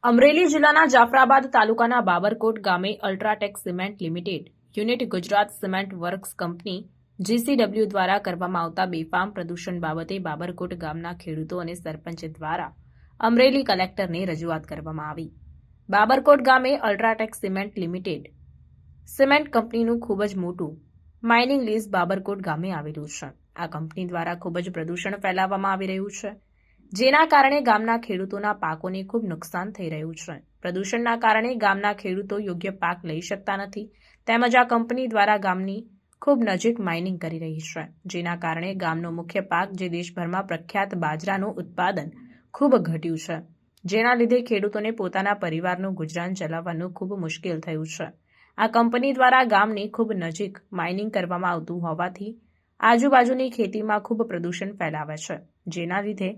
અમરેલી જિલ્લાના જાફરાબાદ તાલુકાના બાબરકોટ ગામે UltraTech cement limited unit Gujarat cement works company GCW દ્વારા કરવામાં આવતા બેફામ પ્રદૂષણ બાબતે બાબરકોટ ગામના ખેડૂતો અને સરપંચ દ્વારા અમરેલી કલેક્ટરને રજૂઆત કરવામાં આવી. બાબરકોટ ગામે અલ્ટ્રાટેક સિમેન્ટ લિમિટેડ સિમેન્ટ કંપનીનું ખૂબ જ મોટું માઇનિંગ લીઝ બાબરકોટ ગામે આવેલું છે. આ કંપની દ્વારા ખૂબ જ પ્રદૂષણ ફેલાવવામાં આવી રહ્યું છે, જેના કારણે ગામના ખેડૂતોના પાકોને ખૂબ નુકસાન થઈ રહ્યું છે. પ્રદૂષણના કારણે ગામના ખેડૂતો યોગ્ય પાક લઈ શકતા નથી, તેમજ આ કંપની દ્વારા ગામની ખૂબ નજીક માઇનિંગ કરી રહી છે, જેના કારણે ગામનો મુખ્ય પાક જે દેશભરમાં પ્રખ્યાત બાજરાનું ઉત્પાદન ખૂબ ઘટ્યું છે, જેના લીધે ખેડૂતોને પોતાના પરિવારનું ગુજરાન ચલાવવાનું ખૂબ મુશ્કેલ થયું છે. આ કંપની દ્વારા ગામની ખૂબ નજીક માઇનિંગ કરવામાં આવતું હોવાથી આજુબાજુની ખેતીમાં ખૂબ પ્રદૂષણ ફેલાવે છે, જેના લીધે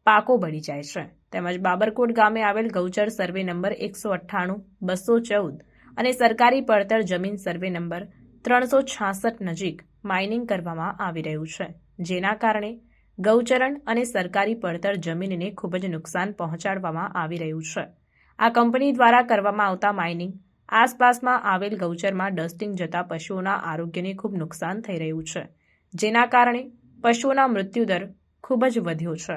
પાકો બળી જાય છે. તેમજ બાબરકોટ ગામે આવેલ ગૌચર સર્વે નંબર 198, 214 અને સરકારી પડતર જમીન સર્વે નંબર 366 નજીક માઇનિંગ કરવામાં આવી રહ્યું છે, જેના કારણે ગૌચરણ અને સરકારી પડતર જમીનને ખૂબ જ નુકસાન પહોંચાડવામાં આવી રહ્યું છે. આ કંપની દ્વારા કરવામાં આવતા માઇનિંગ આસપાસમાં આવેલ ગૌચરમાં ડસ્ટિંગ જતા પશુઓના આરોગ્યને ખૂબ નુકસાન થઈ રહ્યું છે, જેના કારણે પશુઓના મૃત્યુદર ખૂબ જ વધ્યો છે.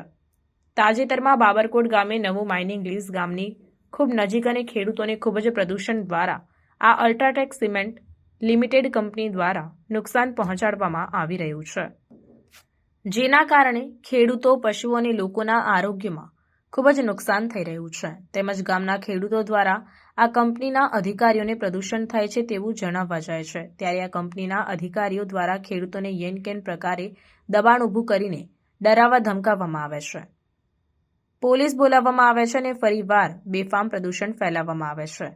તાજેતરમાં બાબરકોટ ગામે નવું માઇનિંગ લીઝ ગામની ખૂબ નજીક અને ખેડૂતોને ખૂબ જ પ્રદૂષણ દ્વારા આ અલ્ટ્રાટેક સિમેન્ટ લિમિટેડ કંપની દ્વારા નુકસાન પહોંચાડવામાં આવી રહ્યું છે, જેના કારણે ખેડૂતો, પશુઓ અને લોકોના આરોગ્યમાં ખૂબ જ નુકસાન થઈ રહ્યું છે. તેમજ ગામના ખેડૂતો દ્વારા આ કંપનીના અધિકારીઓને પ્રદૂષણ થાય છે તેવું જણાવવા જાય છે, ત્યારે આ કંપનીના અધિકારીઓ દ્વારા ખેડૂતોને યેનકેન પ્રકારે દબાણ ઊભું કરીને ડરાવવા ધમકાવવામાં આવે છે, પોલીસ બોલાવવામાં આવે છે અને ફરીવાર બેફામ પ્રદૂષણ ફેલાવવામાં આવે છે.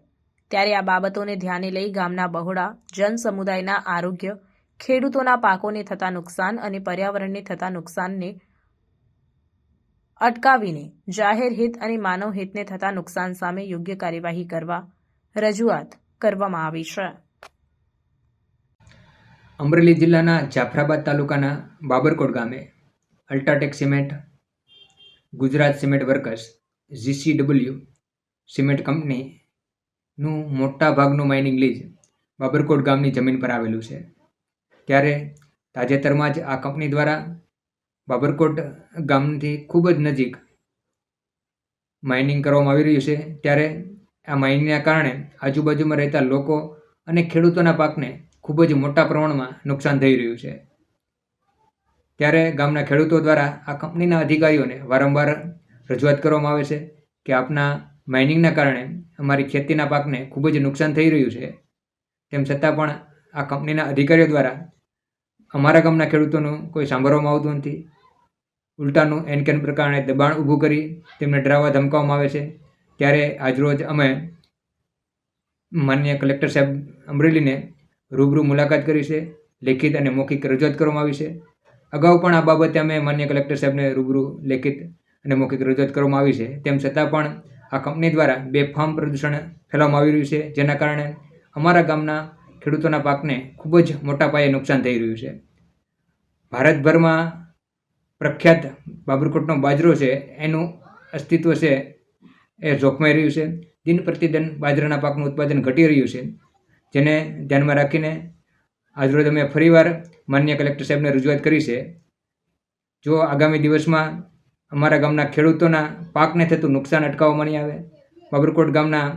ત્યારે આ બાબતોને ધ્યાને લઈ ગામના બહોળા જન સમુદાયના આરોગ્ય, ખેડૂતોના પાકોને થતા નુકસાન અને પર્યાવરણને થતા નુકસાનને અટકાવીને જાહેર હિત અને માનવ હિતને થતા નુકસાન સામે યોગ્ય કાર્યવાહી કરવા રજૂઆત કરવામાં આવી છે. અમરેલી જિલ્લાના જાફરાબાદ તાલુકાના બાબરકોટ ગામે UltraTech cement Gujarat cement workers GCW cement કંપનીનું મોટા ભાગનું માઇનિંગ લીઝ બાબરકોટ ગામની જમીન પર આવેલું છે. ત્યારે તાજેતરમાં જ આ કંપની દ્વારા બાબરકોટ ગામથી ખૂબ જ નજીક માઇનિંગ કરવામાં આવી રહ્યું છે. ત્યારે આ માઇનિંગના કારણે આજુબાજુમાં રહેતા લોકો અને ખેડૂતોના પાકને ખૂબ જ મોટા પ્રમાણમાં નુકસાન થઈ રહ્યું છે. ત્યારે ગામના ખેડૂતો દ્વારા આ કંપનીના અધિકારીઓને વારંવાર રજૂઆત કરવામાં આવે છે કે આપના માઇનિંગના કારણે અમારી ખેતીના પાકને ખૂબ જ નુકસાન થઈ રહ્યું છે. તેમ છતાં પણ આ કંપનીના અધિકારીઓ દ્વારા અમારા ગામના ખેડૂતોનું કોઈ સાંભળવામાં આવતું નથી. ઉલટાનું એનકેન પ્રકારે દબાણ ઊભું કરી તેમને ડરાવવા ધમકાવવામાં આવે છે. ત્યારે આજરોજ અમે માનનીય કલેક્ટર સાહેબ અમરેલીને રૂબરૂ મુલાકાત કરી છે, લેખિત અને મૌખિક રજૂઆત કરવામાં આવી છે. અગાઉ પણ આ બાબતે અમે માનનીય કલેક્ટર સાહેબને રૂબરૂ લેખિત અને મૌખિક રજૂઆત કરવામાં આવી છે. તેમ છતાં પણ આ કંપની દ્વારા બેફામ પ્રદૂષણ ફેલાવવામાં આવી રહ્યું છે, જેના કારણે અમારા ગામના ખેડૂતોના પાકને ખૂબ જ મોટા પાયે નુકસાન થઈ રહ્યું છે. ભારતભરમાં પ્રખ્યાત બાબરકોટનો બાજરો છે, એનું અસ્તિત્વ છે એ જોખમાઈ રહ્યું છે. દિન પ્રતિદિન બાજરાના પાકનું ઉત્પાદન ઘટી રહ્યું છે, જેને ધ્યાનમાં રાખીને આજરોજ અમે ફરીવાર માનનીય કલેક્ટર સાહેબને રજૂઆત કરી છે. જો આગામી દિવસમાં અમારા ગામના ખેડૂતોના પાકને થતું નુકસાન અટકાવવામાં નહીં આવે, બાબરકોટ ગામના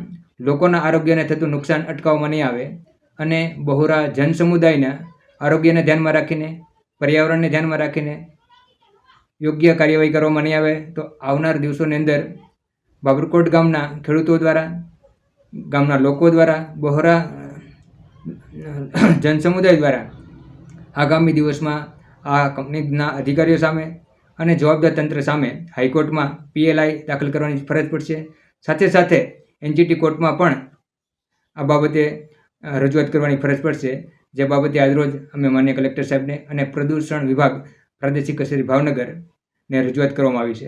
લોકોના આરોગ્યને થતું નુકસાન અટકાવવામાં નહીં આવે અને બહોળા જન સમુદાયના આરોગ્યને ધ્યાનમાં રાખીને, પર્યાવરણને ધ્યાનમાં રાખીને યોગ્ય કાર્યવાહી કરવામાં નહીં આવે તો આવનાર દિવસોની અંદર બાબરકોટ ગામના ખેડૂતો દ્વારા, ગામના લોકો દ્વારા, બહોળા જન સમુદાય દ્વારા આગામી દિવસમાં આ કંપનીના અધિકારીઓ સામે અને જવાબદાર તંત્ર સામે હાઈકોર્ટમાં PLI દાખલ કરવાની ફરજ પડશે. સાથે સાથે NGT કોર્ટમાં પણ આ બાબતે રજૂઆત કરવાની ફરજ પડશે, જે બાબતે આજરોજ અમે માનનીય કલેક્ટર સાહેબને અને પ્રદૂષણ વિભાગ પ્રાદેશિક કચેરી ભાવનગરને રજૂઆત કરવામાં આવી છે.